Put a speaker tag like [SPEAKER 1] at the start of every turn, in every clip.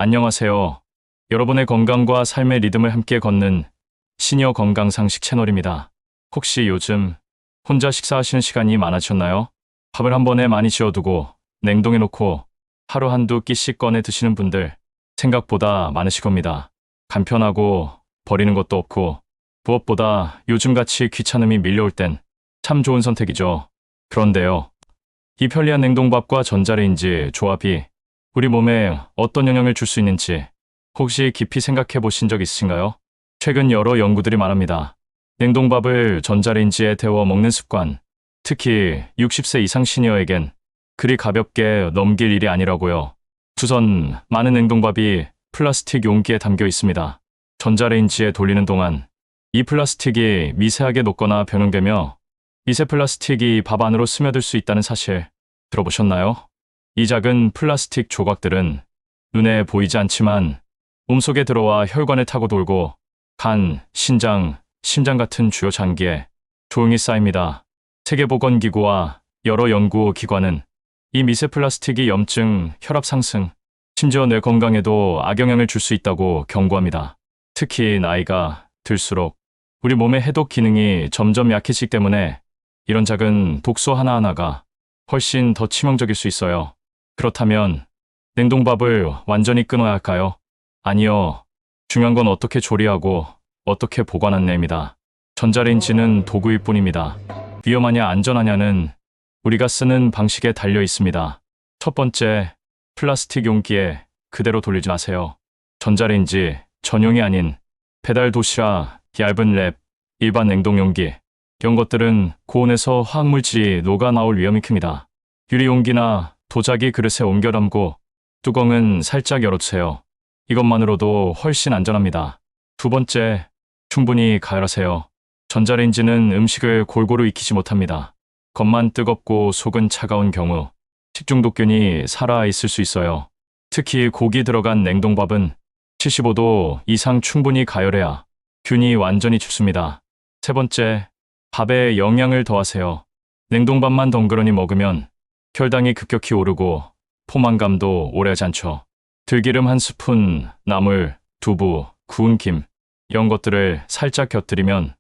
[SPEAKER 1] 안녕하세요. 여러분의 건강과 삶의 리듬을 함께 걷는 시니어 건강상식 채널입니다. 혹시 요즘 혼자 식사하시는 시간이 많으셨나요? 밥을 한 번에 많이 지어두고 냉동해 놓고 하루 한두 끼씩 꺼내 드시는 분들 생각보다 많으실 겁니다. 간편하고 버리는 것도 없고 무엇보다 요즘같이 귀찮음이 밀려올 땐 참 좋은 선택이죠. 그런데요, 이 편리한 냉동밥과 전자레인지 조합이 우리 몸에 어떤 영향을 줄 수 있는지 혹시 깊이 생각해 보신 적 있으신가요? 최근 여러 연구들이 말합니다. 냉동밥을 전자레인지에 데워 먹는 습관, 특히 60세 이상 시니어에겐 그리 가볍게 넘길 일이 아니라고요. 우선 많은 냉동밥이 플라스틱 용기에 담겨 있습니다. 전자레인지에 돌리는 동안 이 플라스틱이 미세하게 녹거나 변형되며 미세 플라스틱이 밥 안으로 스며들 수 있다는 사실 들어보셨나요? 이 작은 플라스틱 조각들은 눈에 보이지 않지만 몸속에 들어와 혈관을 타고 돌고 간, 신장, 심장 같은 주요 장기에 조용히 쌓입니다. 세계보건기구와 여러 연구기관은 이 미세 플라스틱이 염증, 혈압 상승, 심지어 뇌 건강에도 악영향을 줄 수 있다고 경고합니다. 특히 나이가 들수록 우리 몸의 해독 기능이 점점 약해지기 때문에 이런 작은 독소 하나하나가 훨씬 더 치명적일 수 있어요. 그렇다면 냉동밥을 완전히 끊어야 할까요? 아니요. 중요한 건 어떻게 조리하고 어떻게 보관하느냐입니다. 전자레인지는 도구일 뿐입니다. 위험하냐 안전하냐는 우리가 쓰는 방식에 달려 있습니다. 첫 번째, 플라스틱 용기에 그대로 돌리지 마세요. 전자레인지 전용이 아닌 배달 도시락, 얇은 랩, 일반 냉동 용기, 이런 것들은 고온에서 화학물질이 녹아나올 위험이 큽니다. 유리용기나 도자기 그릇에 옮겨 담고 뚜껑은 살짝 열어주세요. 이것만으로도 훨씬 안전합니다. 두 번째, 충분히 가열하세요. 전자레인지는 음식을 골고루 익히지 못합니다. 겉만 뜨겁고 속은 차가운 경우 식중독균이 살아있을 수 있어요. 특히 고기 들어간 냉동밥은 75도 이상 충분히 가열해야 균이 완전히 죽습니다. 세 번째, 밥에 영양을 더하세요. 냉동밥만 덩그러니 먹으면 혈당이 급격히 오르고 포만감도 오래하지 않죠. 들기름 한 스푼, 나물, 두부, 구운 김, 이런 것들을 살짝 곁들이면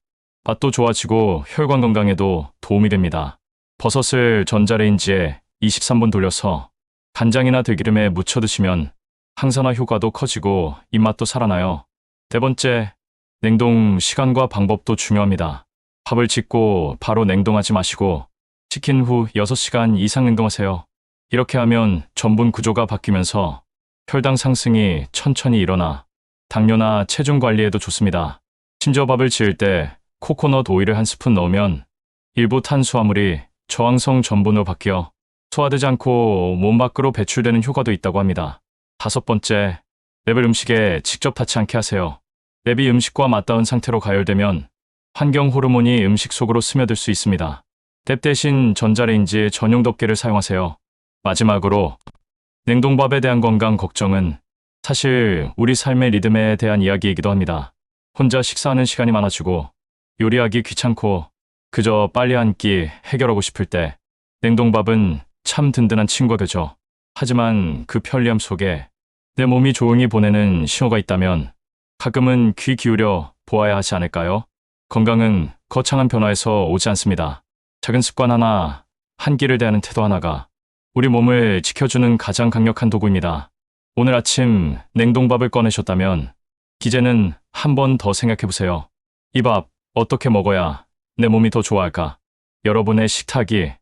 [SPEAKER 1] 맛도 좋아지고 혈관 건강에도 도움이 됩니다. 버섯을 전자레인지에 23분 돌려서 간장이나 들기름에 묻혀 드시면 항산화 효과도 커지고 입맛도 살아나요. 네 번째, 냉동 시간과 방법도 중요합니다. 밥을 짓고 바로 냉동하지 마시고 식힌 후 6시간 이상 냉동하세요. 이렇게 하면 전분 구조가 바뀌면서 혈당 상승이 천천히 일어나 당뇨나 체중 관리에도 좋습니다. 심지어 밥을 지을 때 코코넛 오일을 한 스푼 넣으면 일부 탄수화물이 저항성 전분으로 바뀌어 소화되지 않고 몸 밖으로 배출되는 효과도 있다고 합니다. 다섯 번째, 랩을 음식에 직접 닿지 않게 하세요. 랩이 음식과 맞닿은 상태로 가열되면 환경 호르몬이 음식 속으로 스며들 수 있습니다. 랩 대신 전자레인지 전용 덮개를 사용하세요. 마지막으로, 냉동밥에 대한 건강 걱정은 사실 우리 삶의 리듬에 대한 이야기이기도 합니다. 혼자 식사하는 시간이 많아지고 요리하기 귀찮고 그저 빨리 한 끼 해결하고 싶을 때 냉동밥은 참 든든한 친구가 되죠. 하지만 그 편리함 속에 내 몸이 조용히 보내는 신호가 있다면 가끔은 귀 기울여 보아야 하지 않을까요? 건강은 거창한 변화에서 오지 않습니다. 작은 습관 하나, 한 끼를 대하는 태도 하나가 우리 몸을 지켜주는 가장 강력한 도구입니다. 오늘 아침 냉동밥을 꺼내셨다면 이제는 한 번 더 생각해보세요. 이 밥 어떻게 먹어야 내 몸이 더 좋아할까? 여러분의 식탁이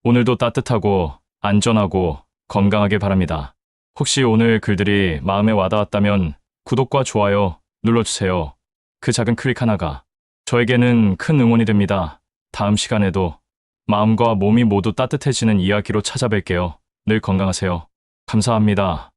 [SPEAKER 1] 오늘도 따뜻하고 안전하고 건강하길 바랍니다. 혹시 오늘 글들이 마음에 와닿았다면 구독과 좋아요 눌러주세요. 그 작은 클릭 하나가 저에게는 큰 응원이 됩니다. 다음 시간에도 마음과 몸이 모두 따뜻해지는 이야기로 찾아뵐게요. 늘 건강하세요. 감사합니다.